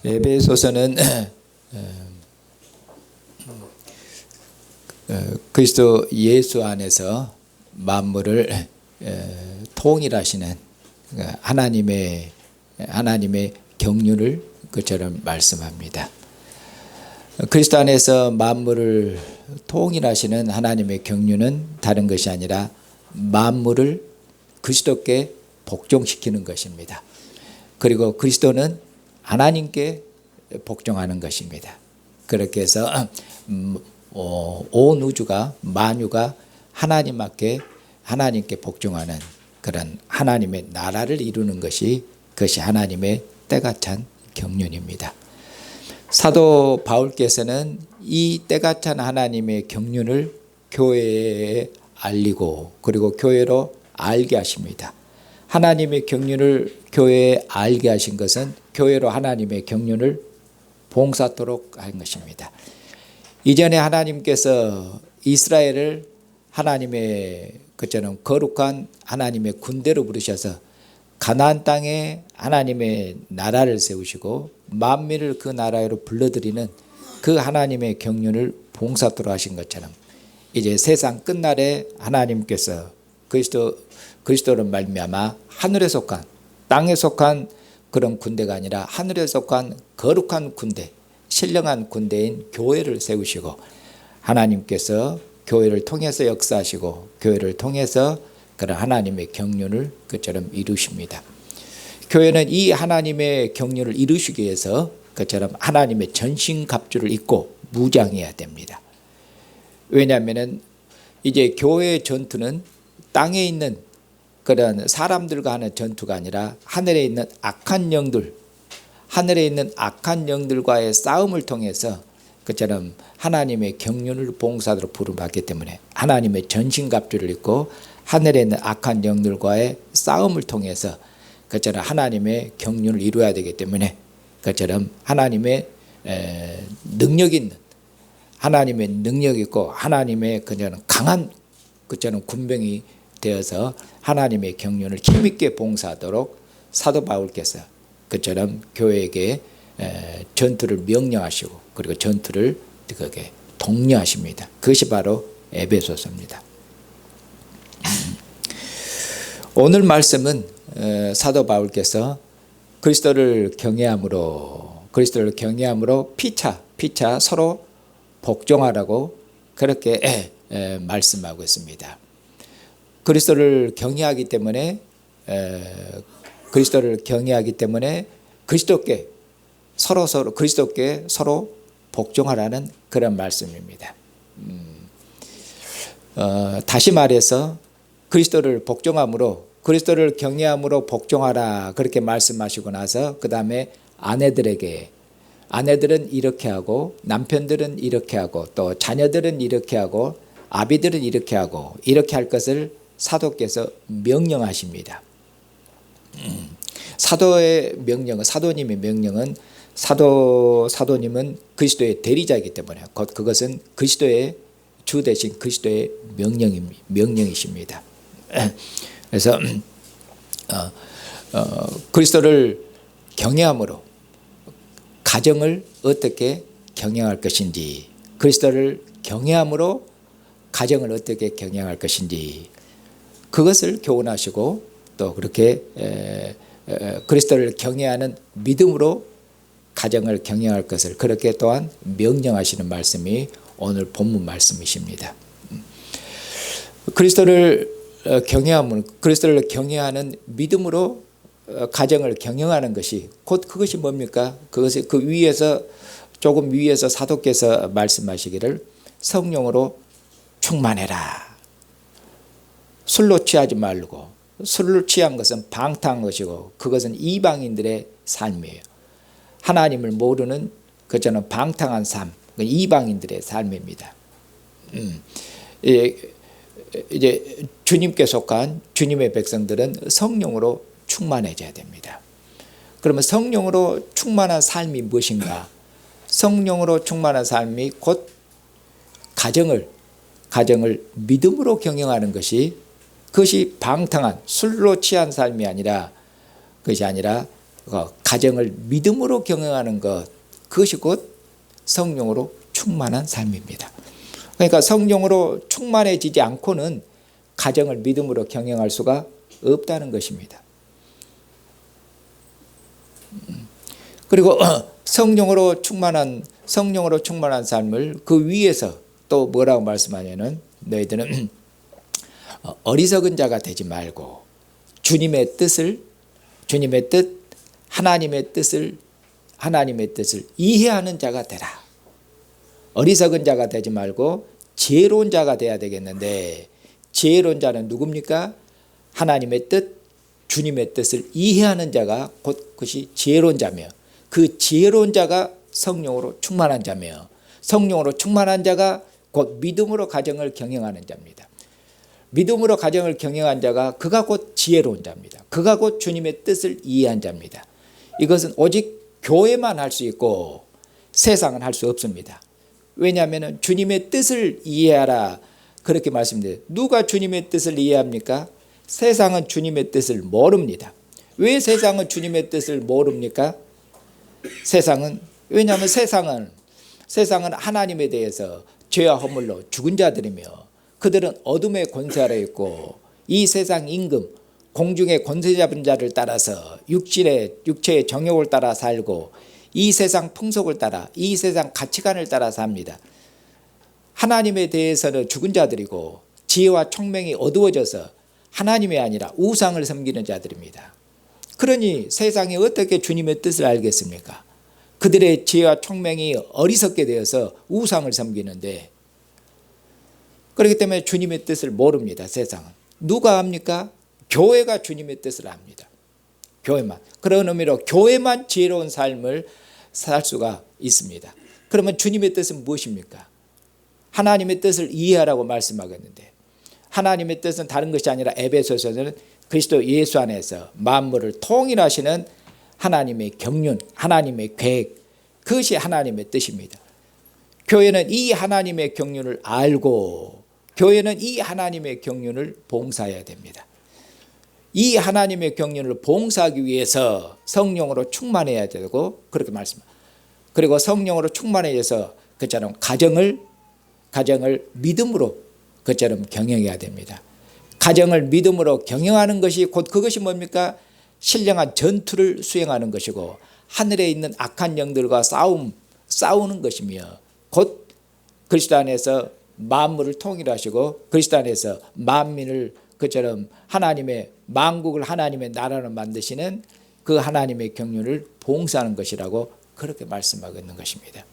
에베소서는 그리스도 예수 안에서 만물을 통일하시는 하나님의 경륜을 그처럼 말씀합니다. 그리스도 안에서 만물을 통일하시는 하나님의 경륜은 다른 것이 아니라 만물을 그리스도께 복종시키는 것입니다. 그리고 그리스도는 하나님께 복종하는 것입니다. 그렇게 해서 온 우주가 만유가 하나님께 복종하는 그런 하나님의 나라를 이루는 그것이 하나님의 때가 찬 경륜입니다. 사도 바울께서는 이 때가 찬 하나님의 경륜을 교회에 알리고 그리고 교회로 알게 하십니다. 하나님의 경륜을 교회에 알게 하신 것은 교회로 하나님의 경륜을 봉사토록 한 것입니다. 이전에 하나님께서 이스라엘을 하나님의 그처럼 거룩한 하나님의 군대로 부르셔서 가나안 땅에 하나님의 나라를 세우시고 만민을 그 나라로 불러들이는 그 하나님의 경륜을 봉사토록 하신 것처럼 이제 세상 끝날에 하나님께서 그리스도로 말미암아 하늘에 속한 땅에 속한 그런 군대가 아니라 하늘에 속한 거룩한 군대, 신령한 군대인 교회를 세우시고 하나님께서 교회를 통해서 역사하시고 교회를 통해서 그런 하나님의 경륜을 그처럼 이루십니다. 교회는 이 하나님의 경륜을 이루시기 위해서 그처럼 하나님의 전신갑주를 입고 무장해야 됩니다. 왜냐하면 이제 교회의 전투는 땅에 있는 그런 사람들과 하는 전투가 아니라 하늘에 있는 악한 영들과의 싸움을 통해서 그처럼 하나님의 경륜을 봉사로 부름받기 때문에 하나님의 전신갑주를 입고 하늘에 있는 악한 영들과의 싸움을 통해서 그처럼 하나님의 경륜을 이루어야 되기 때문에 그처럼 하나님의 능력 있는 하나님의 능력 있고 하나님의 그처럼 강한 그처럼 군병이 되어서 하나님의 경륜을 힘있게 봉사하도록 사도 바울께서 그처럼 교회에게 전투를 명령하시고 그리고 전투를 그게 독려하십니다. 그것이 바로 에베소서입니다. 오늘 말씀은 사도 바울께서 그리스도를 경외함으로 피차 서로 복종하라고 그렇게 말씀하고 있습니다. 그리스도를 경외하기 때문에 그리스도께 서로 복종하라는 그런 말씀입니다. 다시 말해서 그리스도를 경외함으로 복종하라 그렇게 말씀하시고 나서 그 다음에 아내들은 이렇게 하고 남편들은 이렇게 하고 또 자녀들은 이렇게 하고 아비들은 이렇게 하고 이렇게 할 것을 사도께서 명령하십니다. 사도님의 명령은 사도님은 그리스도의 대리자이기 때문에 그것은 그리스도의 주 대신 그리스도의 명령이십니다. 그래서 그리스도를 경외함으로 가정을 어떻게 경영할 것인지 그리스도를 경외함으로 가정을 어떻게 경영할 것인지 그것을 교훈하시고 또 그렇게 그리스도를 경외하는 믿음으로 가정을 경영할 것을 그렇게 또한 명령하시는 말씀이 오늘 본문 말씀이십니다. 그리스도를 경외하는 믿음으로 가정을 경영하는 것이 곧 그것이 뭡니까? 그것이 조금 위에서 사도께서 말씀하시기를 성령으로 충만해라. 술로 취하지 말고 술을 취한 것은 방탕한 것이고 그것은 이방인들의 삶이에요. 하나님을 모르는 그저는 방탕한 삶, 이방인들의 삶입니다. 이제 주님께 속한 주님의 백성들은 성령으로 충만해져야 됩니다. 그러면 성령으로 충만한 삶이 무엇인가? 성령으로 충만한 삶이 곧 가정을 믿음으로 경영하는 그것이 방탕한 술로 취한 삶이 아니라 그것이 아니라 가정을 믿음으로 경영하는 것, 그것이 곧 성령으로 충만한 삶입니다. 그러니까 성령으로 충만해지지 않고는 가정을 믿음으로 경영할 수가 없다는 것입니다. 그리고 성령으로 충만한 삶을 그 위에서 또 뭐라고 말씀하냐면, 너희들은 어리석은 자가 되지 말고 주님의 뜻, 하나님의 뜻을 이해하는 자가 되라. 어리석은 자가 되지 말고 지혜로운 자가 돼야 되겠는데, 지혜로운 자는 누굽니까? 하나님의 뜻, 주님의 뜻을 이해하는 자가 곧 그것이 지혜로운 자며, 그 지혜로운 자가 성령으로 충만한 자며, 성령으로 충만한 자가 곧 믿음으로 가정을 경영하는 자입니다. 믿음으로 가정을 경영한 자가 그가 곧 지혜로운 자입니다. 그가 곧 주님의 뜻을 이해한 자입니다. 이것은 오직 교회만 할 수 있고 세상은 할 수 없습니다. 왜냐하면 주님의 뜻을 이해하라 그렇게 말씀드려요. 누가 주님의 뜻을 이해합니까? 세상은 주님의 뜻을 모릅니다. 왜 세상은 주님의 뜻을 모릅니까? 왜냐하면 세상은 하나님에 대해서 죄와 허물로 죽은 자들이며, 그들은 어둠의 권세 아래 있고 이 세상 임금, 공중의 권세 잡은 자를 따라서 육체의 정욕을 따라 살고 이 세상 풍속을 따라, 이 세상 가치관을 따라 삽니다. 하나님에 대해서는 죽은 자들이고 지혜와 총명이 어두워져서 하나님이 아니라 우상을 섬기는 자들입니다. 그러니 세상이 어떻게 주님의 뜻을 알겠습니까? 그들의 지혜와 총명이 어리석게 되어서 우상을 섬기는데, 그렇기 때문에 주님의 뜻을 모릅니다. 세상은. 누가 압니까? 교회가 주님의 뜻을 압니다. 교회만. 그런 의미로 교회만 지혜로운 삶을 살 수가 있습니다. 그러면 주님의 뜻은 무엇입니까? 하나님의 뜻을 이해하라고 말씀하겠는데, 하나님의 뜻은 다른 것이 아니라 에베소서는 그리스도 예수 안에서 만물을 통일하시는 하나님의 경륜, 하나님의 계획, 그것이 하나님의 뜻입니다. 교회는 이 하나님의 경륜을 알고, 교회는 이 하나님의 경륜을 봉사해야 됩니다. 이 하나님의 경륜을 봉사하기 위해서 성령으로 충만해야 되고, 그렇게 말씀합니다. 그리고 성령으로 충만해져서 그처럼 가정을 믿음으로 그처럼 경영해야 됩니다. 가정을 믿음으로 경영하는 것이 곧 그것이 뭡니까? 신령한 전투를 수행하는 것이고, 하늘에 있는 악한 영들과 싸우는 것이며, 곧 그리스도 안에서 만물을 통일하시고 그리스도 안에서 만민을 그처럼 하나님의 만국을 하나님의 나라로 만드시는 그 하나님의 경륜을 봉사하는 것이라고 그렇게 말씀하고 있는 것입니다.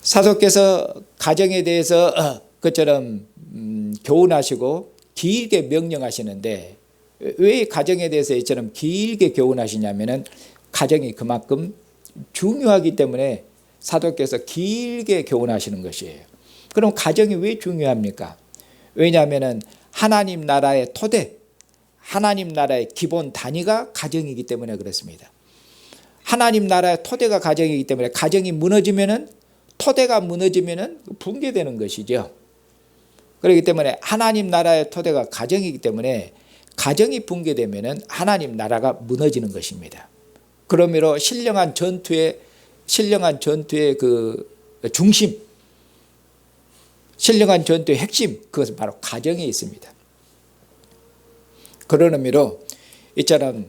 사도께서 가정에 대해서 그처럼 교훈하시고 길게 명령하시는데, 왜 가정에 대해서 이처럼 길게 교훈하시냐면은 가정이 그만큼 중요하기 때문에 사도께서 길게 교훈하시는 것이에요. 그럼 가정이 왜 중요합니까? 왜냐하면은 하나님 나라의 토대, 하나님 나라의 기본 단위가 가정이기 때문에 그렇습니다. 하나님 나라의 토대가 가정이기 때문에 가정이 무너지면은, 토대가 무너지면은 붕괴되는 것이죠. 그렇기 때문에 하나님 나라의 토대가 가정이기 때문에 가정이 붕괴되면은 하나님 나라가 무너지는 것입니다. 그러므로 신령한 전투의 그 중심, 신령한 전투의 핵심, 그것은 바로 가정에 있습니다. 그런 의미로 이처럼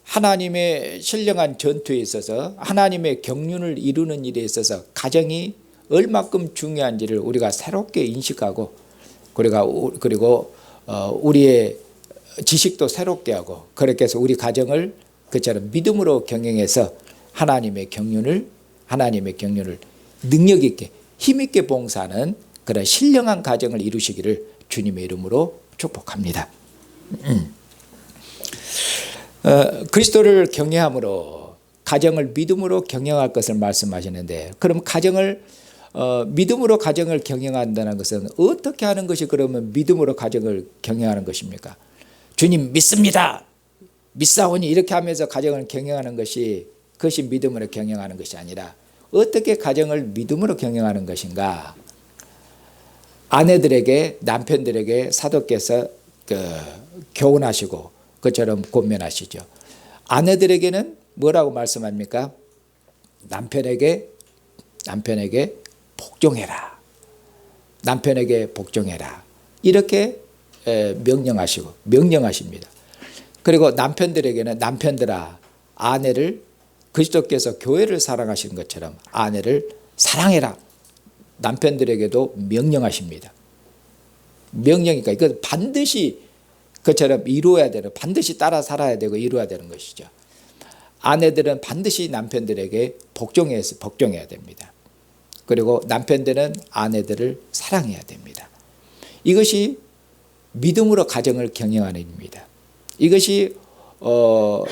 하나님의 신령한 전투에 있어서, 하나님의 경륜을 이루는 일에 있어서 가정이 얼마큼 중요한지를 우리가 새롭게 인식하고, 그리고 우리의 지식도 새롭게 하고, 그렇게 해서 우리 가정을 그처럼 믿음으로 경영해서 하나님의 경륜을 능력 있게 힘 있게 봉사하는 그런 신령한 가정을 이루시기를 주님의 이름으로 축복합니다. 그리스도를 경외함으로 가정을 믿음으로 경영할 것을 말씀하시는데, 그럼 믿음으로 가정을 경영한다는 것은 어떻게 하는 것이 그러면 믿음으로 가정을 경영하는 것입니까? 주님 믿습니다, 믿사오니 이렇게 하면서 가정을 경영하는 것이, 그것이 믿음으로 경영하는 것이 아니라 어떻게 가정을 믿음으로 경영하는 것인가? 아내들에게, 남편들에게 사도께서 교훈하시고 그처럼 권면하시죠. 아내들에게는 뭐라고 말씀합니까? 남편에게 복종해라. 남편에게 복종해라. 이렇게 명령하십니다. 그리고 남편들에게는 남편들아 아내를 그리스도께서 교회를 사랑하시는 것처럼 아내를 사랑해라. 남편들에게도 명령하십니다. 명령이니까 이거 반드시 그처럼 이루어야 되는, 반드시 따라 살아야 되고 이루어야 되는 것이죠. 아내들은 반드시 남편들에게 복종해야 됩니다. 그리고 남편들은 아내들을 사랑해야 됩니다. 이것이 믿음으로 가정을 경영하는 일입니다. 이것이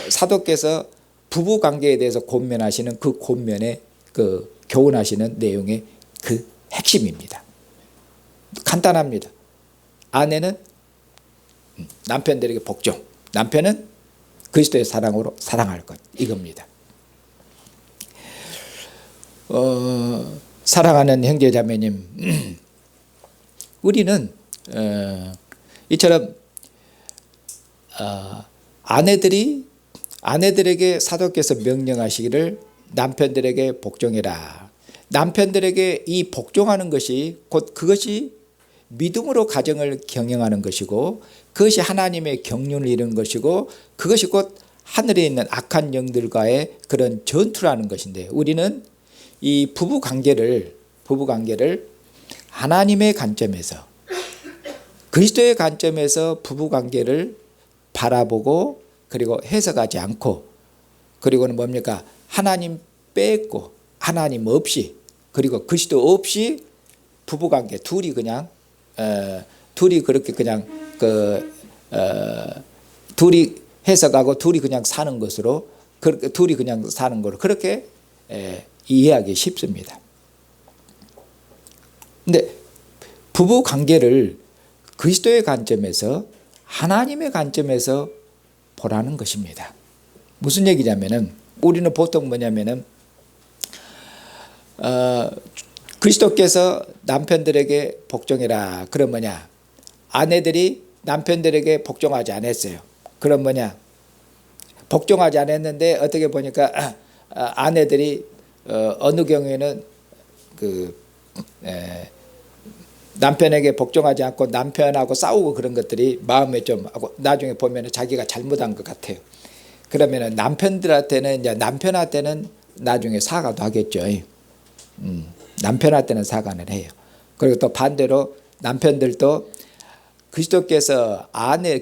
사도께서 부부 관계에 대해서 권면하시는 그 권면의 그 교훈하시는 내용의 그 핵심입니다. 간단합니다. 아내는 남편들에게 복종, 남편은 그리스도의 사랑으로 사랑할 것, 이겁니다. 사랑하는 형제자매님, 우리는 이처럼 아내들에게 사도께서 명령하시기를 남편들에게 복종해라. 남편들에게 이 복종하는 것이 곧 그것이 믿음으로 가정을 경영하는 것이고, 그것이 하나님의 경륜을 이루는 것이고, 그것이 곧 하늘에 있는 악한 영들과의 그런 전투라는 것인데, 우리는 이 부부 관계를 하나님의 관점에서, 그리스도의 관점에서 부부 관계를 바라보고, 그리고 해석하지 않고, 그리고는 뭡니까? 하나님 뺏고 하나님 없이, 그리고 그리스도 없이 부부 관계 둘이 그렇게 그냥 둘이 해석하고 둘이 그냥 사는 것으로, 둘이 그냥 사는 거로 그렇게 이해하기 쉽습니다. 근데 부부 관계를 그리스도의 관점에서, 하나님의 관점에서 보라는 것입니다. 무슨 얘기냐면은, 우리는 보통 뭐냐면은 그리스도께서 남편들에게 복종해라. 그럼 뭐냐? 아내들이 남편들에게 복종하지 않았어요. 그럼 뭐냐? 복종하지 않았는데 어떻게 보니까 아내들이 어느 경우에는 남편에게 복종하지 않고 남편하고 싸우고 그런 것들이 마음에 좀 하고, 나중에 보면 자기가 잘못한 것 같아요. 그러면 남편한테는 나중에 사과도 하겠죠. 남편한테는 사과를 해요. 그리고 또 반대로 남편들도 그리스도께서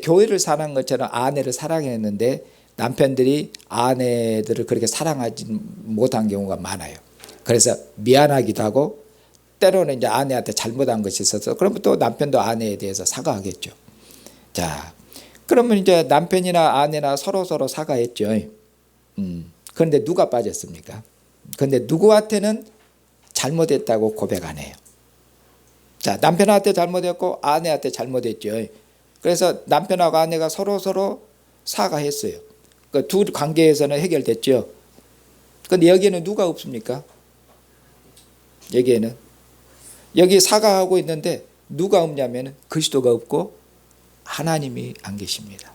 교회를 사랑한 것처럼 아내를 사랑했는데 남편들이 아내들을 그렇게 사랑하지 못한 경우가 많아요. 그래서 미안하기도 하고, 때로는 이제 아내한테 잘못한 것이 있어서 그러면 또 남편도 아내에 대해서 사과하겠죠. 자, 그러면 이제 남편이나 아내나 서로 사과했죠. 그런데 누가 빠졌습니까? 그런데 누구한테는 잘못했다고 고백 안 해요. 자, 남편한테 잘못했고 아내한테 잘못했죠. 그래서 남편하고 아내가 서로 사과했어요. 그 두 관계에서는 해결됐죠. 그런데 여기에는 누가 없습니까? 여기 사과하고 있는데 누가 없냐면 그리스도가 없고 하나님이 안 계십니다.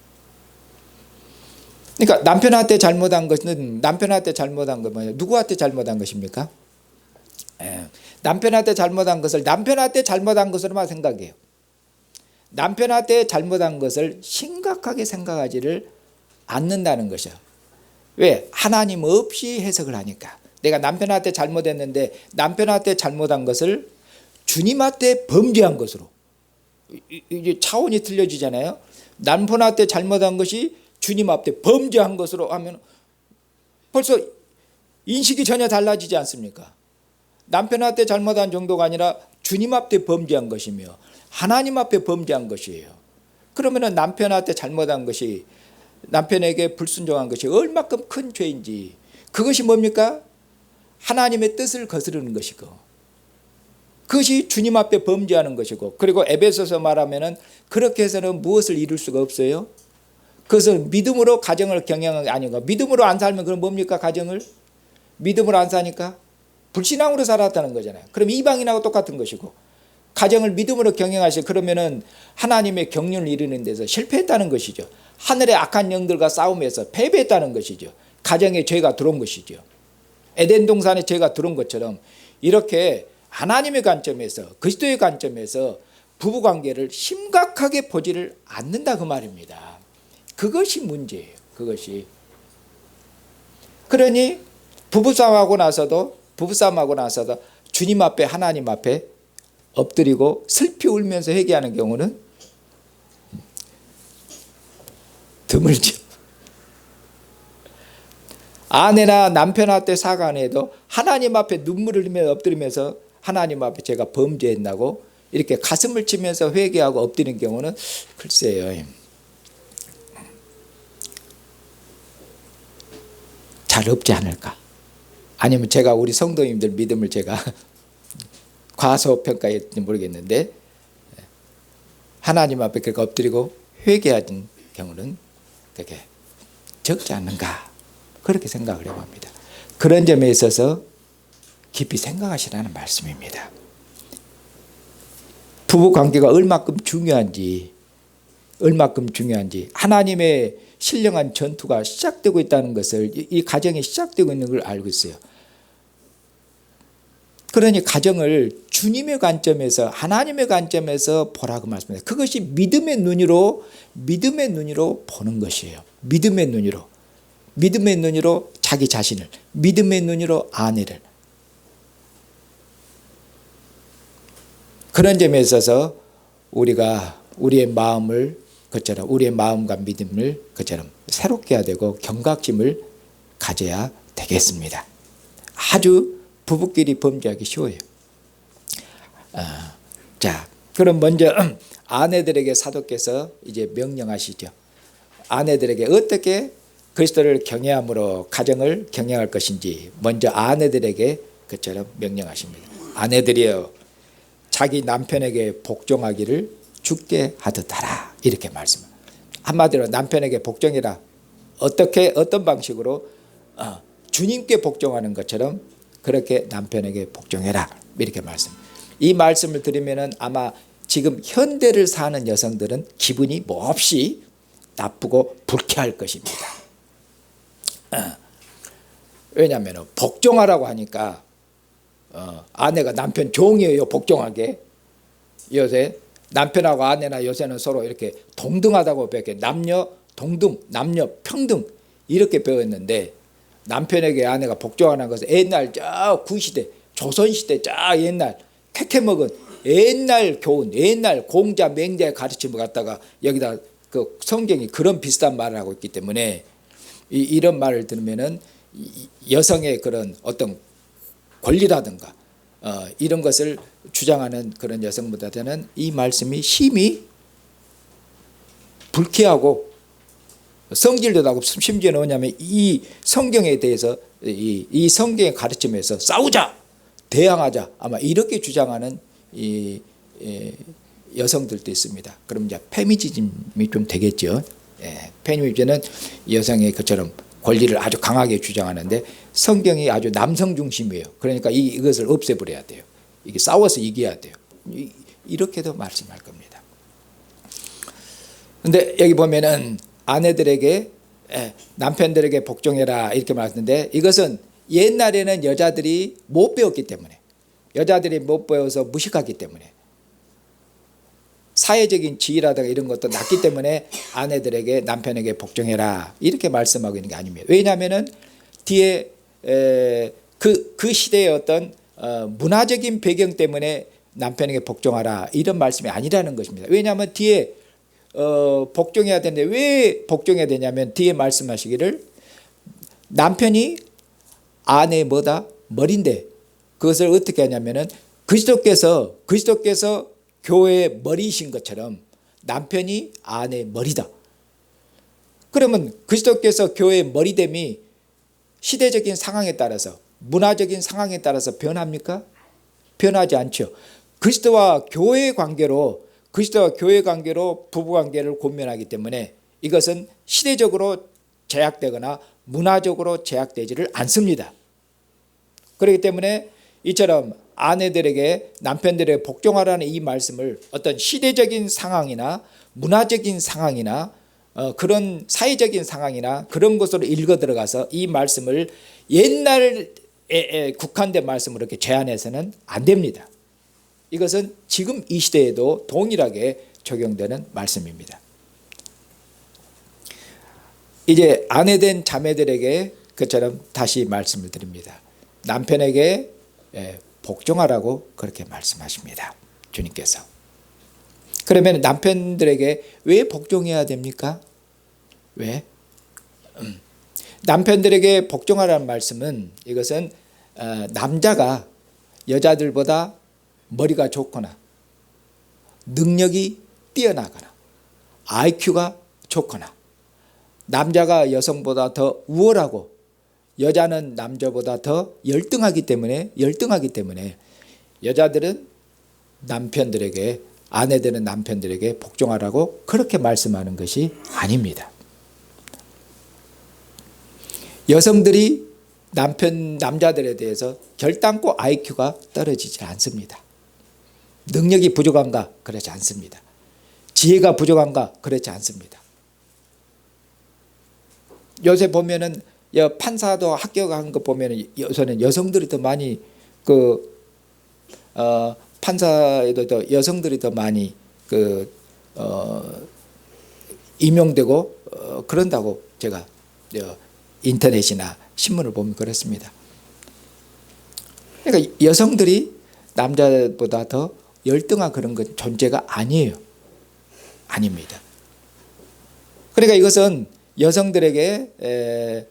그러니까 남편한테 잘못한 건 뭐예요? 누구한테 잘못한 것입니까? 남편한테 잘못한 것으로만 생각해요. 남편한테 잘못한 것을 심각하게 생각하지를 않는다는 것이요. 왜? 하나님 없이 해석을 하니까. 내가 남편한테 잘못했는데 남편한테 잘못한 것을 주님한테 범죄한 것으로, 이제 차원이 틀려지잖아요. 남편한테 잘못한 것이 주님 앞에 범죄한 것으로 하면 벌써 인식이 전혀 달라지지 않습니까? 남편한테 잘못한 정도가 아니라 주님 앞에 범죄한 것이며 하나님 앞에 범죄한 것이에요. 그러면 남편한테 잘못한 것이, 남편에게 불순종한 것이 얼마큼 큰 죄인지, 그것이 뭡니까? 하나님의 뜻을 거스르는 것이고, 그것이 주님 앞에 범죄하는 것이고, 그리고 에베소서 말하면은 그렇게 해서는 무엇을 이룰 수가 없어요? 그것은 믿음으로 가정을 경영하는 게 아니고, 믿음으로 안 살면 그럼 뭡니까? 가정을 믿음으로 안 사니까 불신앙으로 살았다는 거잖아요. 그럼 이방인하고 똑같은 것이고, 가정을 믿음으로 경영하시 그러면은 하나님의 경륜을 이루는 데서 실패했다는 것이죠. 하늘의 악한 영들과 싸움에서 패배했다는 것이죠. 가정에 죄가 들어온 것이죠. 에덴 동산에 죄가 들어온 것처럼 이렇게 하나님의 관점에서 그리스도의 관점에서 부부관계를 심각하게 보지를 않는다 그 말입니다. 그것이 문제예요. 그것이. 그러니 부부싸움하고 나서도 주님 앞에 하나님 앞에 엎드리고 슬피 울면서 회개하는 경우는 드물죠. 아내나 남편한테 사과 안 해도 하나님 앞에 눈물을 흘리며 엎드리면서 하나님 앞에 제가 범죄했나고 이렇게 가슴을 치면서 회개하고 엎드리는 경우는 글쎄요. 잘 없지 않을까. 아니면 제가 우리 성도님들 믿음을 제가 과소평가했는지 모르겠는데 하나님 앞에 그렇게 엎드리고 회개하는 경우는 그렇게 적지 않는가 그렇게 생각을 해봅니다. 그런 점에 있어서 깊이 생각하시라는 말씀입니다. 부부관계가 얼마큼 중요한지 하나님의 신령한 전투가 시작되고 있다는 것을 이 가정이 시작되고 있는 걸 알고 있어요. 그러니 가정을 주님의 관점에서 하나님의 관점에서 보라고 말씀합니다. 그것이 믿음의 눈으로 보는 것이에요. 믿음의 눈으로 자기 자신을, 믿음의 눈으로 아내를. 그런 점에 있어서 우리가 우리의 마음과 믿음을 그처럼 새롭게 해야 되고 경각심을 가져야 되겠습니다. 아주 부부끼리 범죄하기 쉬워요. 자, 그럼 먼저 아내들에게 사도께서 이제 명령하시죠. 아내들에게 어떻게 그리스도를 경외함으로 가정을 경영할 것인지 먼저 아내들에게 그처럼 명령하십니다. 아내들이여 자기 남편에게 복종하기를 주께 하듯 하라 이렇게 말씀합니다. 한마디로 남편에게 복종해라. 어떤 방식으로 주님께 복종하는 것처럼 그렇게 남편에게 복종해라 이렇게 말씀. 이 말씀을 들으면은 아마 지금 현대를 사는 여성들은 기분이 몹시 나쁘고 불쾌할 것입니다. 왜냐하면 복종하라고 하니까 아내가 남편 종이에요. 복종하게. 요새 남편하고 아내나 요새는 서로 이렇게 동등하다고 배웠게 남녀 동등, 남녀 평등 이렇게 배웠는데 남편에게 아내가 복종하는 것은 옛날 저 구시대, 조선시대 저 옛날 캐캐먹은 옛날 교훈, 옛날 공자, 맹자의 가르침을 갖다가 여기다 그 성경이 그런 비슷한 말을 하고 있기 때문에 이런 말을 들으면은 여성의 그런 어떤 권리라든가 이런 것을 주장하는 그런 여성보다는 이 말씀이 심히 불쾌하고 성질도 나고 심지어는 뭐냐면 이 성경에 대해서 이 성경의 가르침에서 싸우자 대항하자 아마 이렇게 주장하는 이 여성들도 있습니다. 그럼 이제 페미니즘이 좀 되겠죠. 페미니즘은 여성의 그처럼 권리를 아주 강하게 주장하는데 성경이 아주 남성 중심이에요. 그러니까 이것을 없애버려야 돼요. 이게 싸워서 이겨야 돼요. 이렇게도 말씀할 겁니다. 그런데 여기 보면은 아내들에게 남편들에게 복종해라 이렇게 말했는데 이것은 옛날에는 여자들이 못 배웠기 때문에 여자들이 못 배워서 무식하기 때문에 사회적인 지위라든가 이런 것도 낮기 때문에 아내들에게 남편에게 복종해라 이렇게 말씀하고 있는 게 아닙니다. 왜냐하면은 뒤에 그 시대의 어떤 문화적인 배경 때문에 남편에게 복종하라 이런 말씀이 아니라는 것입니다. 왜냐하면 뒤에 복종해야 되는데 왜 복종해야 되냐면 뒤에 말씀하시기를 남편이 아내의 뭐다? 머리인데 그것을 어떻게 하냐면은 그리스도께서 교회의 머리이신 것처럼 남편이 아내의 머리다. 그러면 그리스도께서 교회의 머리됨이 시대적인 상황에 따라서 문화적인 상황에 따라서 변합니까? 변하지 않죠. 그리스도와 교회의 관계로 부부관계를 권면하기 때문에 이것은 시대적으로 제약되거나 문화적으로 제약되지를 않습니다. 그렇기 때문에 이처럼 아내들에게 남편들에게 복종하라는 이 말씀을 어떤 시대적인 상황이나 문화적인 상황이나 그런 사회적인 상황이나 그런 것으로 읽어 들어가서 이 말씀을 옛날에 국한된 말씀으로 이렇게 제한해서는 안 됩니다. 이것은 지금 이 시대에도 동일하게 적용되는 말씀입니다. 이제 아내된 자매들에게 그처럼 다시 말씀을 드립니다. 남편에게 복종하라고 그렇게 말씀하십니다. 주님께서. 그러면 남편들에게 왜 복종해야 됩니까? 왜? 남편들에게 복종하라는 말씀은 이것은 남자가 여자들보다 머리가 좋거나 능력이 뛰어나거나 IQ가 좋거나 남자가 여성보다 더 우월하고 여자는 남자보다 더 열등하기 때문에 여자들은 남편들에게 아내들은 남편들에게 복종하라고 그렇게 말씀하는 것이 아닙니다. 여성들이 남자들에 대해서 결단코 IQ가 떨어지지 않습니다. 능력이 부족한가? 그렇지 않습니다. 지혜가 부족한가? 그렇지 않습니다. 요새 보면은 판사도 합격한 거 보면은 요새는 여성들이 더 많이 판사에도 더 여성들이 더 많이 임용되고 그런다고 제가 인터넷이나 신문을 보면 그렇습니다. 그러니까 여성들이 남자보다 더 열등한 그런 건 존재가 아니에요. 아닙니다. 그러니까 이것은 여성들에게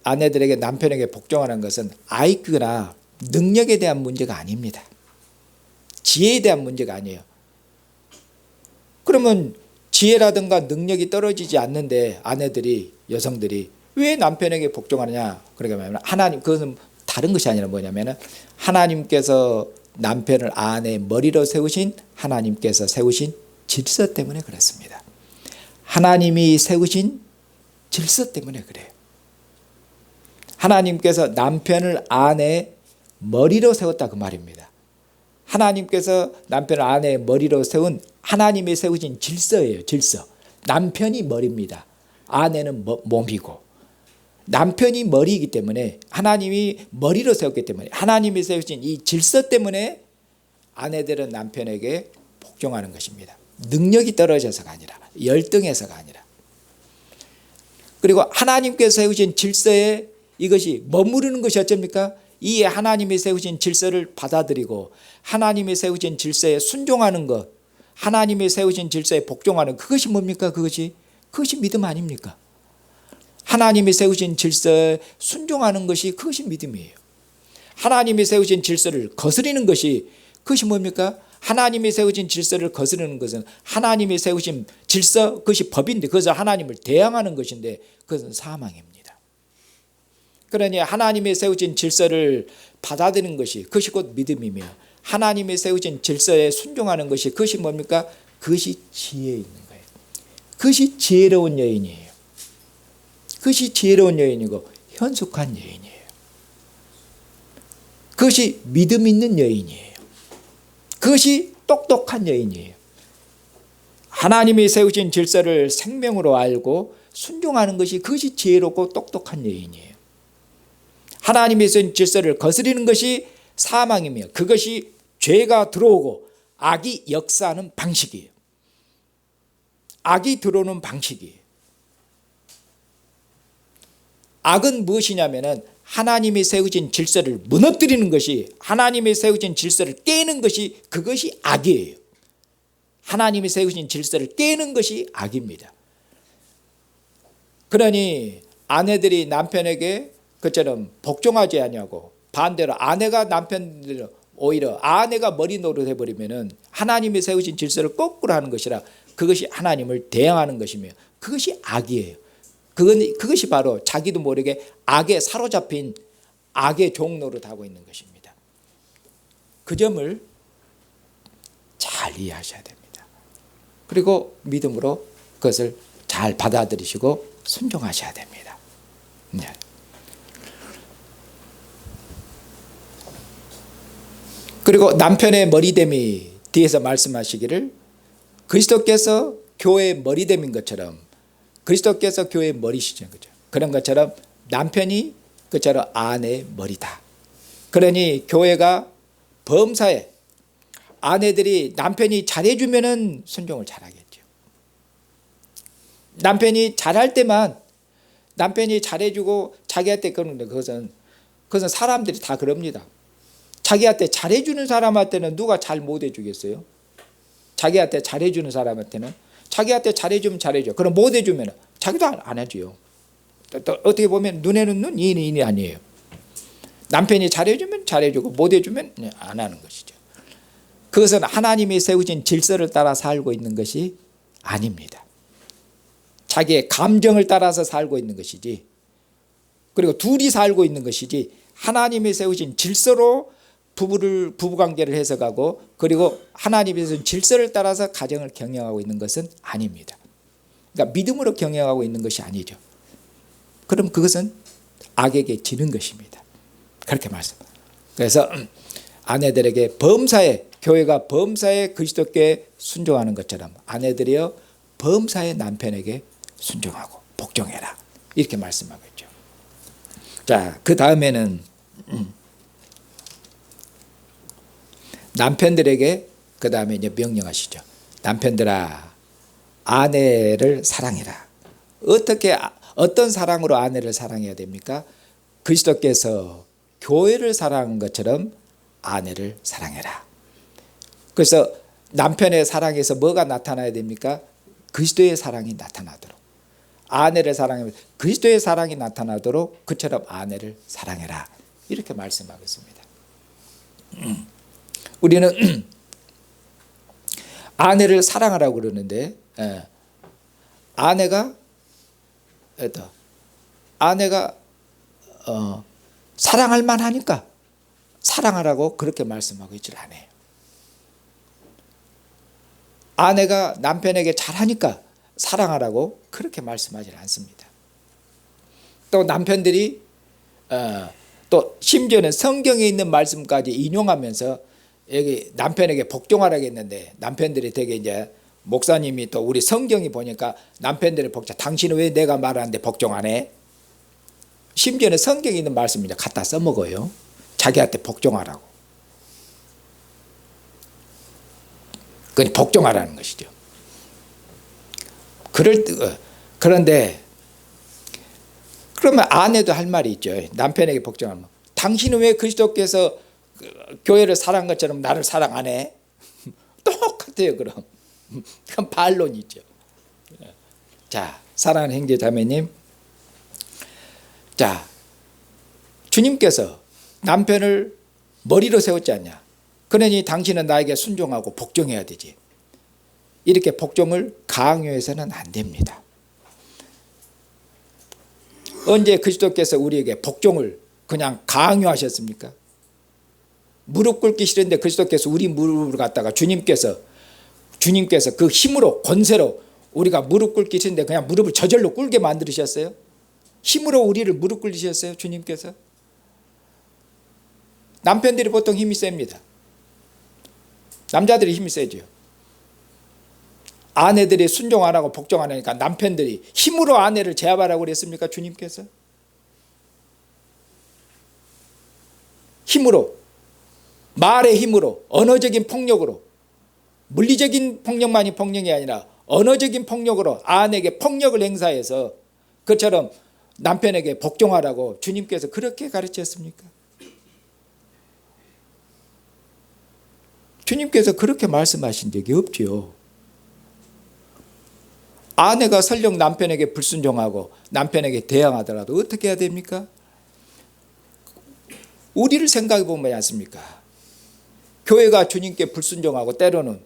아내들에게 남편에게 복종하는 것은 IQ나 능력에 대한 문제가 아닙니다. 지혜에 대한 문제가 아니에요. 그러면 지혜라든가 능력이 떨어지지 않는데 아내들이 여성들이 왜 남편에게 복종하느냐? 그러니까 하나님 그것은 다른 것이 아니라 뭐냐면은 하나님께서 남편을 아내의 머리로 세우신 하나님께서 세우신 질서 때문에 그렇습니다. 하나님이 세우신 질서 때문에 그래요. 하나님께서 남편을 아내의 머리로 세웠다 그 말입니다. 하나님께서 남편을 아내의 머리로 세운 하나님이 세우신 질서예요. 질서. 남편이 머리입니다. 아내는 몸이고 남편이 머리이기 때문에 하나님이 머리로 세웠기 때문에 하나님이 세우신 이 질서 때문에 아내들은 남편에게 복종하는 것입니다. 능력이 떨어져서가 아니라 열등해서가 아니라. 그리고 하나님께서 세우신 질서에 이것이 머무르는 것이 어쩝니까? 이 하나님이 세우신 질서를 받아들이고 하나님이 세우신 질서에 순종하는 것, 하나님이 세우신 질서에 복종하는 그것이 뭡니까? 그것이 믿음 아닙니까? 하나님이 세우신 질서에 순종하는 것이 그것이 믿음이에요. 하나님이 세우신 질서를 거스리는 것이 그것이 뭡니까? 하나님이 세우신 질서를 거스르는 것은 하나님이 세우신 질서 그것이 법인데 그것을 하나님을 대항하는 것인데 그것은 사망입니다. 그러니 하나님이 세우신 질서를 받아들이는 것이 그것이 곧 믿음이며 하나님이 세우신 질서에 순종하는 것이 그것이 뭡니까? 그것이 지혜에 있는 거예요. 그것이 지혜로운 여인이에요. 그것이 지혜로운 여인이고 현숙한 여인이에요. 그것이 믿음 있는 여인이에요. 그것이 똑똑한 여인이에요. 하나님이 세우신 질서를 생명으로 알고 순종하는 것이 그것이 지혜롭고 똑똑한 여인이에요. 하나님이 세우신 질서를 거스리는 것이 사망이며 그것이 죄가 들어오고 악이 역사하는 방식이에요. 악이 들어오는 방식이에요. 악은 무엇이냐면은 하나님이 세우신 질서를 무너뜨리는 것이 하나님이 세우신 질서를 깨는 것이 그것이 악이에요. 하나님이 세우신 질서를 깨는 것이 악입니다. 그러니 아내들이 남편에게 그처럼 복종하지 아니하고 반대로 아내가 남편들 오히려 아내가 머리 노릇 해버리면은 하나님이 세우신 질서를 거꾸로 하는 것이라 그것이 하나님을 대항하는 것이며 그것이 악이에요. 그것이 바로 자기도 모르게 악에 사로잡힌 악의 종로를 하고 있는 것입니다. 그 점을 잘 이해하셔야 됩니다. 그리고 믿음으로 그것을 잘 받아들이시고 순종하셔야 됩니다. 네. 그리고 남편의 머리됨이 뒤에서 말씀하시기를 그리스도께서 교회의 머리됨인 것처럼 그리스도께서 교회의 머리시죠. 그런 것처럼 남편이 그처럼 아내의 머리다. 그러니 교회가 범사에 아내들이 남편이 잘해주면 순종을 잘하겠죠. 남편이 잘할 때만 남편이 잘해주고 자기한테 그러는데 그것은 사람들이 다 그럽니다. 자기한테 잘해주는 사람한테는 누가 잘 못해주겠어요? 자기한테 잘해주는 사람한테는 자기한테 잘해주면 잘해줘. 그럼 못해주면 자기도 안 해줘요. 또 어떻게 보면 눈에는 눈, 이는 인이 아니에요. 남편이 잘해주면 잘해주고 못해주면 안 하는 것이죠. 그것은 하나님이 세우신 질서를 따라 살고 있는 것이 아닙니다. 자기의 감정을 따라서 살고 있는 것이지, 그리고 둘이 살고 있는 것이지, 하나님이 세우신 질서로 부부관계를 해석하고, 그리고 하나님이 세우신 질서를 따라서 가정을 경영하고 있는 것은 아닙니다. 그러니까 믿음으로 경영하고 있는 것이 아니죠. 그럼 그것은 악에게 지는 것입니다. 그렇게 말씀합니다. 그래서 아내들에게 범사에, 교회가 범사에 그리스도께 순종하는 것처럼 아내들이여 범사에 남편에게 순종하고 복종해라, 이렇게 말씀하고 있죠. 자, 그 다음에는 남편들에게 그 다음에 이제 명령하시죠. 남편들아, 아내를 사랑해라. 어떤 사랑으로 아내를 사랑해야 됩니까? 그리스도께서 교회를 사랑한 것처럼 아내를 사랑해라. 그래서 남편의 사랑에서 뭐가 나타나야 됩니까? 그리스도의 사랑이 나타나도록, 아내를 사랑하면 그리스도의 사랑이 나타나도록 그처럼 아내를 사랑해라, 이렇게 말씀하고 있습니다. 우리는 아내를 사랑하라고 그러는데, 아내가 사랑할 만하니까 사랑하라고 그렇게 말씀하고 있질 않아요. 아내가 남편에게 잘하니까 사랑하라고 그렇게 말씀하지 않습니다. 또 남편들이 또 심지어는 성경에 있는 말씀까지 인용하면서 여기 남편에게 복종하라고 했는데, 남편들이 되게 이제 목사님이 또 우리 성경이 보니까 남편들의 당신은 왜 내가 말하는데 복종 안 해? 심지어는 성경에 있는 말씀을 갖다 써먹어요. 자기한테 복종하라고. 그건 복종하라는 것이죠. 그런데 그러면 아내도 할 말이 있죠. 남편에게 복종하면, 당신은 왜 그리스도께서 교회를 사랑한 것처럼 나를 사랑 안 해? 똑같아요. 그럼 그건 반론이죠. 자, 사랑하는 형제 자매님, 자, 주님께서 남편을 머리로 세웠지 않냐? 그러니 당신은 나에게 순종하고 복종해야 되지. 이렇게 복종을 강요해서는 안 됩니다. 언제 그리스도께서 우리에게 복종을 그냥 강요하셨습니까? 무릎 꿇기 싫은데 그리스도께서 우리 무릎을 갖다가 주님께서 그 힘으로, 권세로 우리가 무릎 꿇기 싫은데 그냥 무릎을 저절로 꿇게 만드셨어요? 힘으로 우리를 무릎 꿇으셨어요, 주님께서? 남편들이 보통 힘이 셉니다. 남자들이 힘이 세죠. 아내들이 순종 안 하고 복종 안 하니까 남편들이 힘으로 아내를 제압하라고 그랬습니까, 주님께서? 힘으로, 말의 힘으로, 언어적인 폭력으로, 물리적인 폭력만이 폭력이 아니라 언어적인 폭력으로 아내에게 폭력을 행사해서 그처럼 남편에게 복종하라고 주님께서 그렇게 가르쳤습니까? 주님께서 그렇게 말씀하신 적이 없지요. 아내가 설령 남편에게 불순종하고 남편에게 대항하더라도 어떻게 해야 됩니까? 우리를 생각해 보면 않습니까? 교회가 주님께 불순종하고 때로는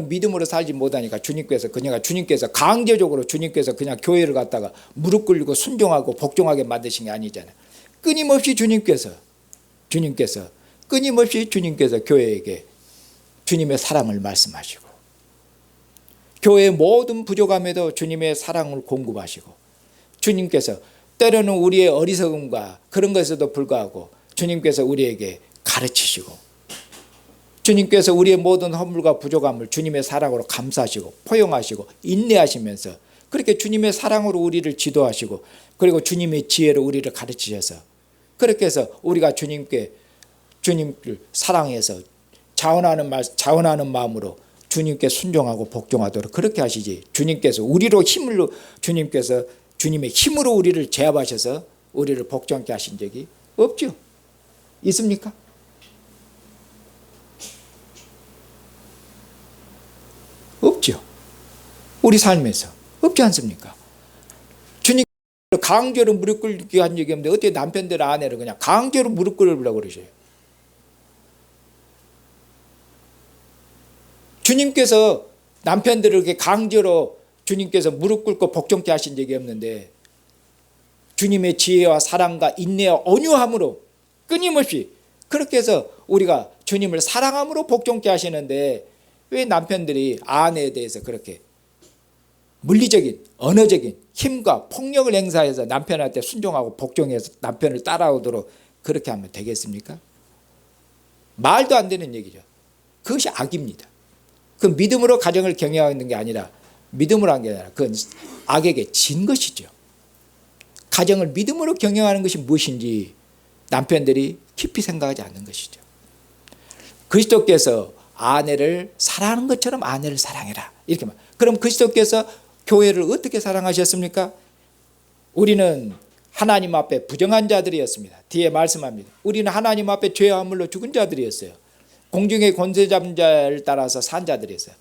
믿음으로 살지 못하니까 주님께서 강제적으로 주님께서 그냥 교회를 갖다가 무릎 꿇리고 순종하고 복종하게 만드신 게 아니잖아요. 끊임없이 주님께서 교회에게 주님의 사랑을 말씀하시고, 교회의 모든 부족함에도 주님의 사랑을 공급하시고, 주님께서 때로는 우리의 어리석음과 그런 것에도 불구하고 주님께서 우리에게 가르치시고 주님께서 우리의 모든 허물과 부족함을 주님의 사랑으로 감싸시고 포용하시고 인내하시면서 그렇게 주님의 사랑으로 우리를 지도하시고 그리고 주님의 지혜로 우리를 가르치셔서 그렇게 해서 우리가 주님을 사랑해서 자원하는 마음으로 주님께 순종하고 복종하도록 그렇게 하시지. 주님께서 주님께서 주님의 힘으로 우리를 제압하셔서 우리를 복종케 하신 적이 없죠. 있습니까? 없죠. 우리 삶에서 없지 않습니까? 주님 강제로 무릎 꿇게 한 적이 없는데 어떻게 남편들 아내를 그냥 강제로 무릎 꿇으려고 그러셔요? 주님께서 남편들을 이렇게 강제로 주님께서 무릎 꿇고 복종케 하신 적이 없는데 주님의 지혜와 사랑과 인내와 온유함으로 끊임없이 그렇게 해서 우리가 주님을 사랑함으로 복종케 하시는데 왜 남편들이 아내에 대해서 그렇게 물리적인 언어적인 힘과 폭력을 행사해서 남편한테 순종하고 복종해서 남편을 따라오도록 그렇게 하면 되겠습니까? 말도 안 되는 얘기죠. 그것이 악입니다. 그 믿음으로 가정을 경영하는 게 아니라 믿음으로 한 게 아니라 그건 악에게 진 것이죠. 가정을 믿음으로 경영하는 것이 무엇인지 남편들이 깊이 생각하지 않는 것이죠. 그리스도께서 아내를 사랑하는 것처럼 아내를 사랑해라 이렇게 말. 그럼 그리스도께서 교회를 어떻게 사랑하셨습니까? 우리는 하나님 앞에 부정한 자들이었습니다. 뒤에 말씀합니다. 우리는 하나님 앞에 죄와 허물로 죽은 자들이었어요. 공중의 권세 잡은 자를 따라서 산 자들이었어요.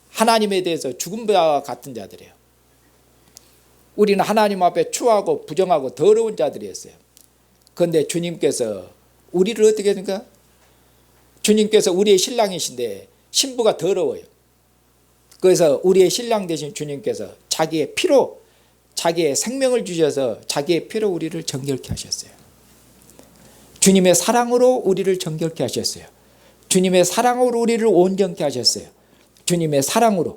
하나님에 대해서 죽은 자와 같은 자들이에요. 우리는 하나님 앞에 추하고 부정하고 더러운 자들이었어요. 그런데 주님께서 우리를 어떻게 하니까? 주님께서 우리의 신랑이신데 신부가 더러워요. 그래서 우리의 신랑 되신 주님께서 자기의 피로 자기의 생명을 주셔서 자기의 피로 우리를 정결케 하셨어요. 주님의 사랑으로 우리를 정결케 하셨어요. 주님의 사랑으로 우리를 온전케 하셨어요. 주님의 사랑으로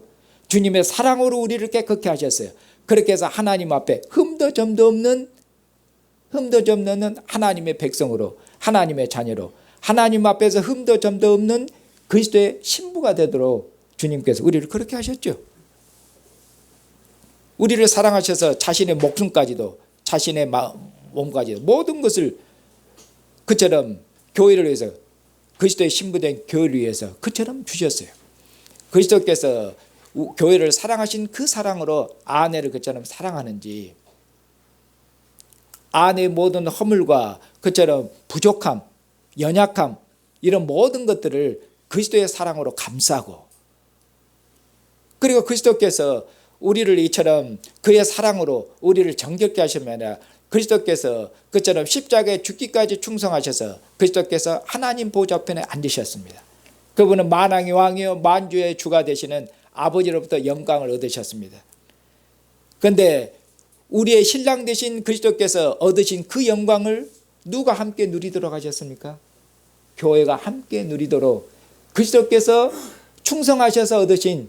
우리를 깨끗게 하셨어요. 그렇게 해서 하나님 앞에 흠도 점도 없는 하나님의 백성으로 하나님의 자녀로 하나님 앞에서 흠도 점도 없는 그리스도의 신부가 되도록 주님께서 우리를 그렇게 하셨죠. 우리를 사랑하셔서 자신의 목숨까지도 자신의 몸까지도 모든 것을 그처럼 교회를 위해서 그리스도의 신부된 교회를 위해서 그처럼 주셨어요. 그리스도께서 교회를 사랑하신 그 사랑으로 아내를 그처럼 사랑하는지 아내의 모든 허물과 그처럼 부족함, 연약함 이런 모든 것들을 그리스도의 사랑으로 감싸고 그리고 그리스도께서 우리를 이처럼 그의 사랑으로 우리를 정결케 하시면 그리스도께서 그처럼 십자가에 죽기까지 충성하셔서 그리스도께서 하나님 보좌편에 앉으셨습니다. 그분은 만왕의 왕이요 만주의 주가 되시는 아버지로부터 영광을 얻으셨습니다. 그런데 우리의 신랑 되신 그리스도께서 얻으신 그 영광을 누가 함께 누리도록 하셨습니까? 교회가 함께 누리도록 그리스도께서 충성하셔서 얻으신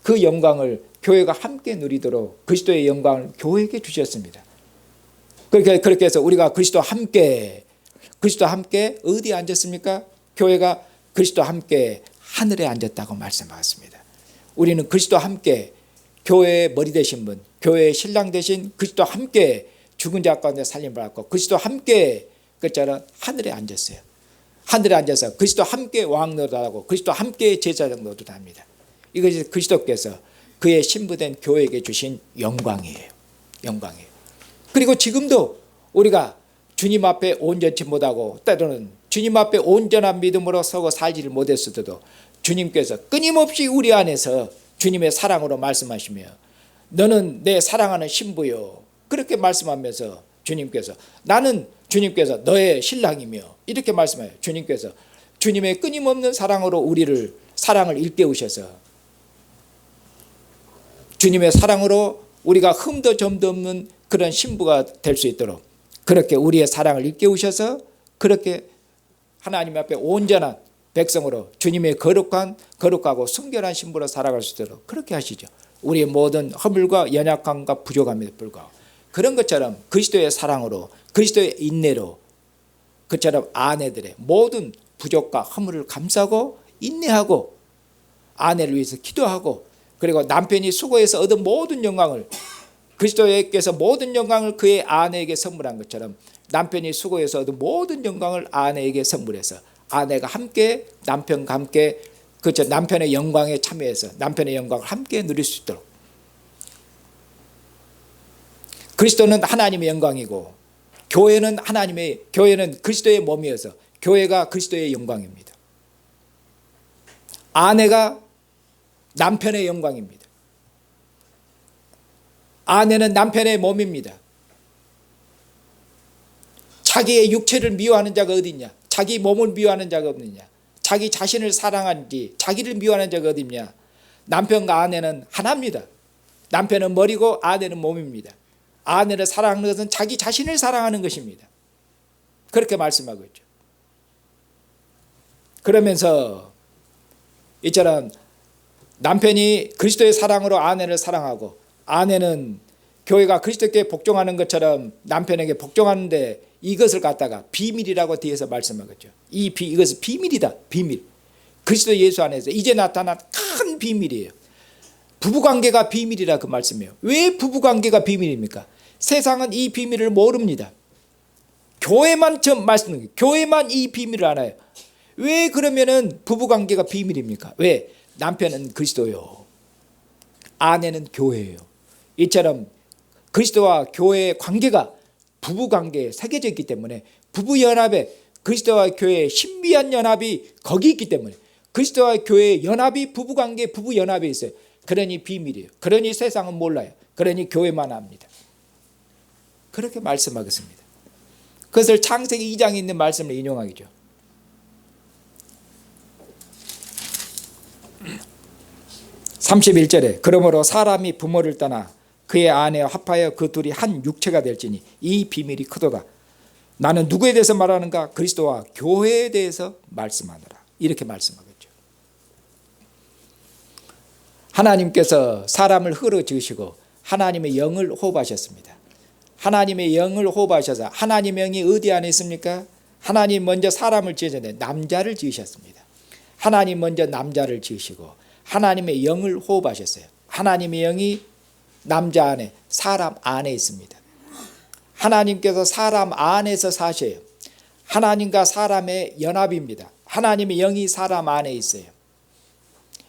그 영광을 교회가 함께 누리도록 그리스도의 영광을 교회에게 주셨습니다. 그렇게 해서 우리가 그리스도와 함께 어디에 앉았습니까? 교회가 그리스도와 함께 하늘에 앉았다고 말씀하셨습니다. 우리는 그리스도와 함께 교회의 머리 되신 분, 교회의 신랑 되신 그리스도와 함께 죽은 자 가운데 살림을 받고 그리스도와 함께 그처럼 하늘에 앉았어요. 하늘에 앉아서 그리스도와 함께 왕 노릇하고 그리스도와 함께 제사장 노릇합니다. 이것이 그리스도께서 그의 신부된 교회에게 주신 영광이에요. 영광이에요. 그리고 지금도 우리가 주님 앞에 온전치 못하고 때로는 주님 앞에 온전한 믿음으로 서고 살지를 못했어도 주님께서 끊임없이 우리 안에서 주님의 사랑으로 말씀하시며 너는 내 사랑하는 신부요 그렇게 말씀하면서 주님께서 너의 신랑이며 이렇게 말씀해요. 주님께서 주님의 끊임없는 사랑으로 우리를 사랑을 일깨우셔서 주님의 사랑으로 우리가 흠도 점도 없는 그런 신부가 될 수 있도록 그렇게 우리의 사랑을 일깨우셔서 그렇게 하나님 앞에 온전한 백성으로 주님의 거룩하고 순결한 신부로 살아갈 수 있도록 그렇게 하시죠. 우리의 모든 허물과 연약함과 부족함에 불구하고 그런 것처럼 그리스도의 사랑으로 그리스도의 인내로 그처럼 아내들의 모든 부족과 허물을 감싸고 인내하고 아내를 위해서 기도하고, 그리고 남편이 수고해서 얻은 모든 영광을, 그리스도께서 모든 영광을 그의 아내에게 선물한 것처럼 남편이 수고해서 얻은 모든 영광을 아내에게 선물해서 아내가 함께 남편과 함께 그렇죠, 남편의 영광에 참여해서 남편의 영광을 함께 누릴 수 있도록. 그리스도는 하나님의 영광이고 교회는 교회는 그리스도의 몸이어서 교회가 그리스도의 영광입니다. 아내가 남편의 영광입니다. 아내는 남편의 몸입니다. 자기의 육체를 미워하는 자가 어디 있냐? 자기 몸을 미워하는 자가 없느냐? 자기 자신을 사랑하는지 자기를 미워하는 자가 어디 있냐? 남편과 아내는 하나입니다. 남편은 머리고 아내는 몸입니다. 아내를 사랑하는 것은 자기 자신을 사랑하는 것입니다. 그렇게 말씀하고 있죠. 그러면서 이처럼 남편이 그리스도의 사랑으로 아내를 사랑하고 아내는 교회가 그리스도께 복종하는 것처럼 남편에게 복종하는데 이것을 갖다가 비밀이라고 뒤에서 말씀하겠죠. 이것은 비밀이다. 비밀. 그리스도 예수 안에서 이제 나타난 큰 비밀이에요. 부부관계가 비밀이라 그 말씀이에요. 왜 부부관계가 비밀입니까? 세상은 이 비밀을 모릅니다. 교회만 처음 말씀드린 교회만 이 비밀을 알아요. 왜 그러면은 부부관계가 비밀입니까? 왜? 남편은 그리스도요, 아내는 교회예요. 이처럼 그리스도와 교회의 관계가 부부관계에 새겨져 있기 때문에 부부연합에 그리스도와 교회의 신비한 연합이 거기 있기 때문에 그리스도와 교회의 연합이 부부관계 부부연합에 있어요. 그러니 비밀이에요. 그러니 세상은 몰라요. 그러니 교회만 압니다. 그렇게 말씀하겠습니다. 그것을 창세기 2장에 있는 말씀을 인용하기죠. 31절에 그러므로 사람이 부모를 떠나 그의 아내와 합하여 그 둘이 한 육체가 될지니 이 비밀이 크도다. 나는 누구에 대해서 말하는가? 그리스도와 교회에 대해서 말씀하노라. 이렇게 말씀하겠죠. 하나님께서 사람을 흙으로 지으시고 하나님의 영을 호흡하셨습니다. 하나님의 영을 호흡하셔서 하나님의 영이 어디 안에 있습니까? 하나님 먼저 사람을 지으셨는데 남자를 지으셨습니다. 하나님 먼저 남자를 지으시고 하나님의 영을 호흡하셨어요. 하나님의 영이 남자 안에 사람 안에 있습니다. 하나님께서 사람 안에서 사셔요. 하나님과 사람의 연합입니다. 하나님의 영이 사람 안에 있어요.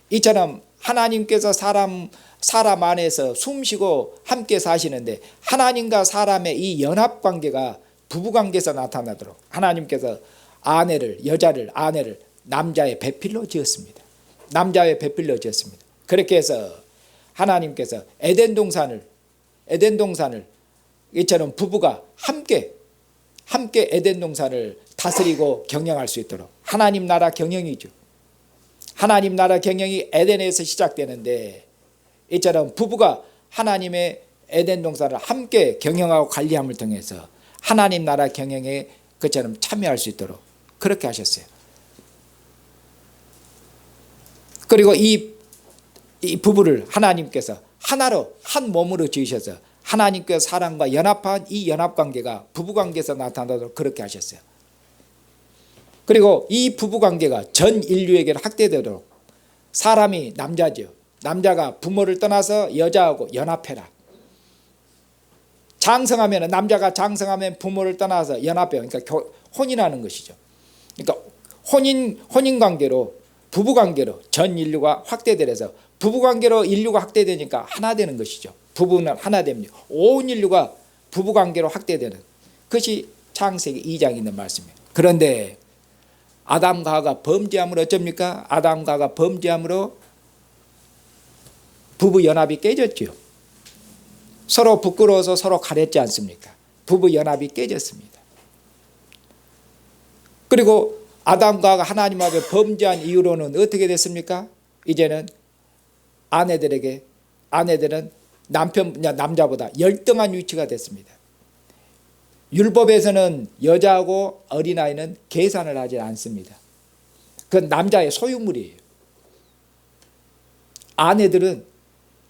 이처럼 하나님께서 사람 안에서 숨쉬고 함께 사시는데 하나님과 사람의 이 연합관계가 부부관계에서 나타나도록 하나님께서 아내를 남자의 배필로 지었습니다. 남자의 배필로 지었습니다. 그렇게 해서 하나님께서 에덴 동산을 이처럼 부부가 함께 에덴 동산을 다스리고 경영할 수 있도록 하나님 나라 경영이죠. 하나님 나라 경영이 에덴에서 시작되는데 이처럼 부부가 하나님의 에덴 동산을 함께 경영하고 관리함을 통해서 하나님 나라 경영에 그처럼 참여할 수 있도록 그렇게 하셨어요. 그리고 이 부부를 하나님께서 하나로 한 몸으로 지으셔서 하나님께서 사람과 연합한 이 연합관계가 부부관계에서 나타나도록 그렇게 하셨어요. 그리고 이 부부관계가 전 인류에게 확대되도록 사람이 남자죠. 남자가 부모를 떠나서 여자하고 연합해라. 장성하면 남자가 장성하면 부모를 떠나서 연합해요. 그러니까 혼인하는 것이죠. 그러니까 혼인관계로 부부관계로 전 인류가 확대되어서 부부관계로 인류가 확대되니까 하나 되는 것이죠. 부부는 하나 됩니다. 온 인류가 부부관계로 확대되는 그것이 창세기 2장에 있는 말씀이에요. 그런데 아담과 하와가 범죄함으로 어쩝니까? 아담과 하와가 범죄함으로 부부 연합이 깨졌죠. 서로 부끄러워서 서로 가렸지 않습니까? 부부 연합이 깨졌습니다. 그리고 아담과 하와가 하나님 앞에 범죄한 이후로는 어떻게 됐습니까? 이제는 아내들은 남자보다 열등한 위치가 됐습니다. 율법에서는 여자하고 어린아이는 계산을 하지 않습니다. 그건 남자의 소유물이에요. 아내들은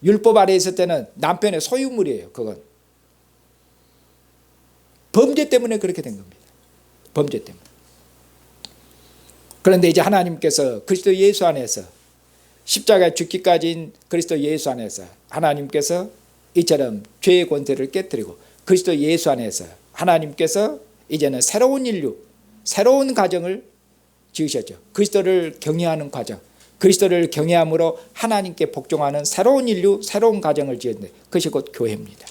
율법 아래 있을 때는 남편의 소유물이에요. 그건 범죄 때문에 그렇게 된 겁니다. 범죄 때문에. 그런데 이제 하나님께서 그리스도 예수 안에서 십자가에 죽기까지인 그리스도 예수 안에서 하나님께서 이처럼 죄의 권세를 깨뜨리고 그리스도 예수 안에서 하나님께서 이제는 새로운 인류, 새로운 가정을 지으셨죠. 그리스도를 경외하는 과정, 그리스도를 경외함으로 하나님께 복종하는 새로운 인류, 새로운 가정을 지었는데 그것이 곧 교회입니다.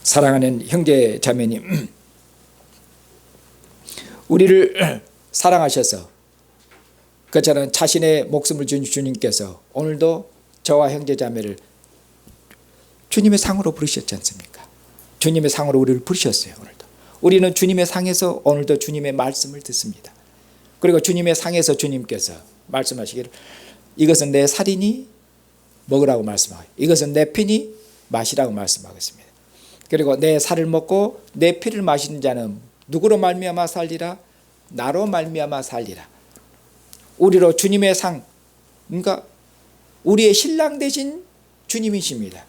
사랑하는 형제 자매님, 우리를 사랑하셔서 그처럼 자신의 목숨을 준 주님께서 오늘도 저와 형제 자매를 주님의 상으로 부르셨지 않습니까? 주님의 상으로 우리를 부르셨어요. 오늘도 우리는 주님의 상에서 오늘도 주님의 말씀을 듣습니다. 그리고 주님의 상에서 주님께서 말씀하시기를 이것은 내 살이니 먹으라고 말씀하고 이것은 내 피니 마시라고 말씀하겠습니다. 그리고 내 살을 먹고 내 피를 마시는 자는 누구로 말미암아 살리라? 나로 말미암아 살리라. 우리로 주님의 상, 그러니까 우리의 신랑 되신 주님이십니다.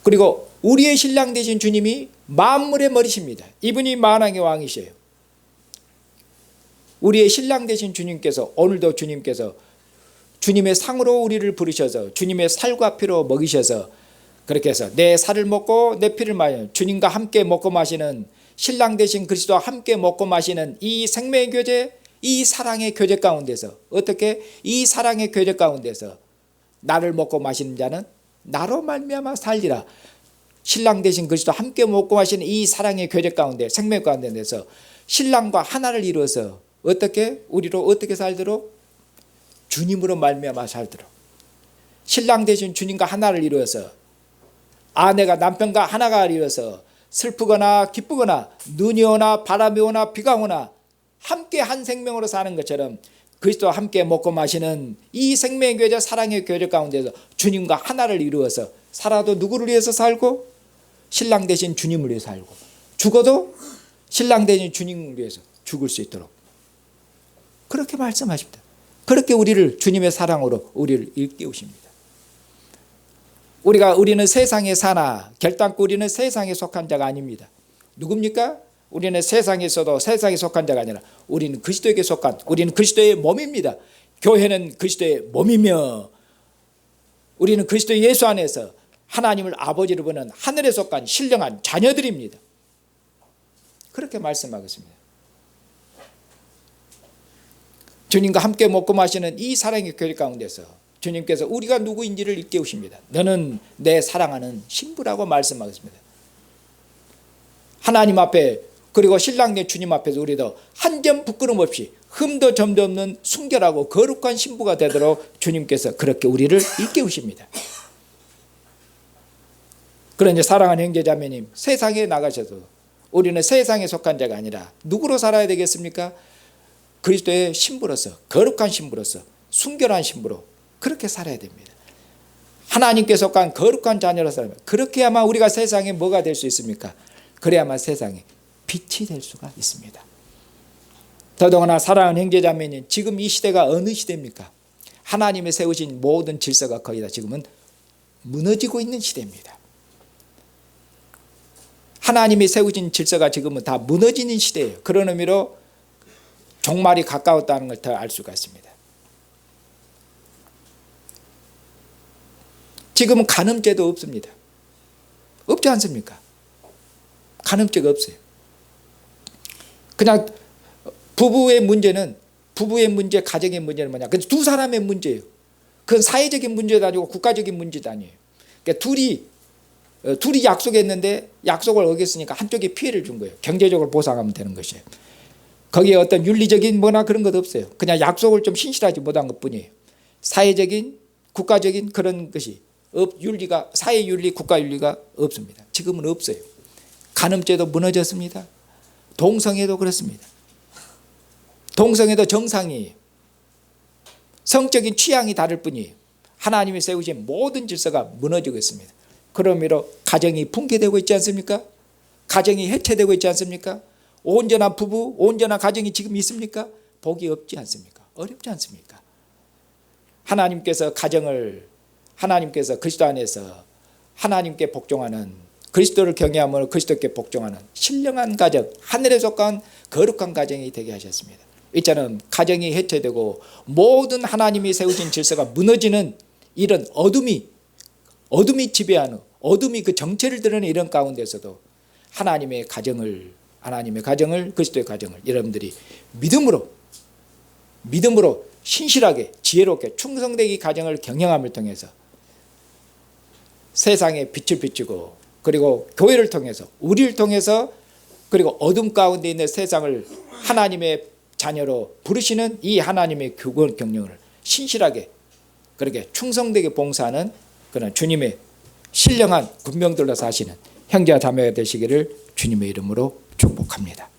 그리고 우리의 신랑 되신 주님이 만물의 머리십니다. 이분이 만왕의 왕이셔요. 우리의 신랑 되신 주님께서 오늘도 주님께서 주님의 상으로 우리를 부르셔서 주님의 살과 피로 먹이셔서 그렇게 해서 내 살을 먹고 내 피를 마시는 주님과 함께 먹고 마시는 신랑 되신 그리스도와 함께 먹고 마시는 이 생명의 교제, 이 사랑의 교제 가운데서 어떻게 이 사랑의 교제 가운데서 나를 먹고 마시는 자는 나로 말미암아 살리라. 신랑 되신 그리스도와 함께 먹고 마시는 이 사랑의 교제 가운데 생명 가운데서 신랑과 하나를 이루어서 어떻게 우리로 어떻게 살도록 주님으로 말미암아 살도록 신랑 되신 주님과 하나를 이루어서 아내가 남편과 하나가 이루어서 슬프거나 기쁘거나 눈이 오나 바람이 오나 비가 오나 함께 한 생명으로 사는 것처럼 그리스도와 함께 먹고 마시는 이 생명의 교제 사랑의 교제 가운데서 주님과 하나를 이루어서 살아도 누구를 위해서 살고 신랑 되신 주님을 위해서 살고 죽어도 신랑 되신 주님을 위해서 죽을 수 있도록 그렇게 말씀하십니다. 그렇게 우리를 주님의 사랑으로 우리를 일깨우십니다. 우리는 세상에 사나 결단코 우리는 세상에 속한 자가 아닙니다. 누굽니까? 우리는 세상에 있어도 세상에 속한 자가 아니라 우리는 그리스도에게 속한 우리는 그리스도의 몸입니다. 교회는 그리스도의 몸이며 우리는 그리스도 예수 안에서 하나님을 아버지로 보는 하늘에 속한 신령한 자녀들입니다. 그렇게 말씀하겠습니다. 주님과 함께 먹고 마시는 이 사랑의 교회 가운데서 주님께서 우리가 누구인지를 일깨우십니다. 너는 내 사랑하는 신부라고 말씀하겠습니다. 하나님 앞에 그리고 신랑 내 주님 앞에서 우리도 한 점 부끄럼 없이 흠도 점도 없는 순결하고 거룩한 신부가 되도록 주님께서 그렇게 우리를 일깨우십니다. 그러니 사랑하는 형제자매님, 세상에 나가셔도 우리는 세상에 속한 자가 아니라 누구로 살아야 되겠습니까? 그리스도의 신부로서 거룩한 신부로서 순결한 신부로 그렇게 살아야 됩니다. 하나님께 속한 거룩한 자녀로 살아야 됩니다. 그렇게 해야만 우리가 세상에 뭐가 될 수 있습니까? 그래야만 세상에 빛이 될 수가 있습니다. 더더구나 사랑하는 형제자매님, 지금 이 시대가 어느 시대입니까? 하나님이 세우신 모든 질서가 거의 다 지금은 무너지고 있는 시대입니다. 하나님이 세우신 질서가 지금은 다 무너지는 시대예요. 그런 의미로 종말이 가까웠다는 걸 더 알 수가 있습니다. 지금은 간음죄도 없습니다. 없지 않습니까? 간음죄가 없어요. 그냥 부부의 문제, 가정의 문제는 뭐냐? 그건 두 사람의 문제예요. 그건 사회적인 문제도 아니고 국가적인 문제도 아니에요. 그러니까 둘이 약속했는데 약속을 어겼으니까 한쪽이 피해를 준 거예요. 경제적으로 보상하면 되는 것이에요. 거기에 어떤 윤리적인 뭐나 그런 것 없어요. 그냥 약속을 좀 신실하지 못한 것뿐이에요. 사회적인, 국가적인 그런 것이 윤리가 사회 윤리, 국가 윤리가 없습니다. 지금은 없어요. 간음죄도 무너졌습니다. 동성애도 그렇습니다. 동성애도 정상이에요. 성적인 취향이 다를 뿐이에요. 하나님이 세우신 모든 질서가 무너지고 있습니다. 그런 의미로 가정이 붕괴되고 있지 않습니까? 가정이 해체되고 있지 않습니까? 온전한 부부, 온전한 가정이 지금 있습니까? 복이 없지 않습니까? 어렵지 않습니까? 하나님께서 그리스도 안에서 하나님께 복종하는 그리스도를 경외함으로 그리스도께 복종하는 신령한 가정, 하늘에 속한 거룩한 가정이 되게 하셨습니다. 이처럼 가정이 해체되고 모든 하나님이 세우신 질서가 무너지는 이런 어둠이 지배하는, 어둠이 그 정체를 드러내는 이런 가운데서도 하나님의 가정을 그리스도의 가정을 여러분들이 믿음으로 신실하게 지혜롭게 충성되게 가정을 경영함을 통해서 세상에 빛을 비추고, 그리고 교회를 통해서, 우리를 통해서, 그리고 어둠 가운데 있는 세상을 하나님의 자녀로 부르시는 이 하나님의 교권 경영을 신실하게 그렇게 충성되게 봉사하는 그런 주님의 신령한 군병들로 사시는 형제와 자매가 되시기를 주님의 이름으로 축복합니다.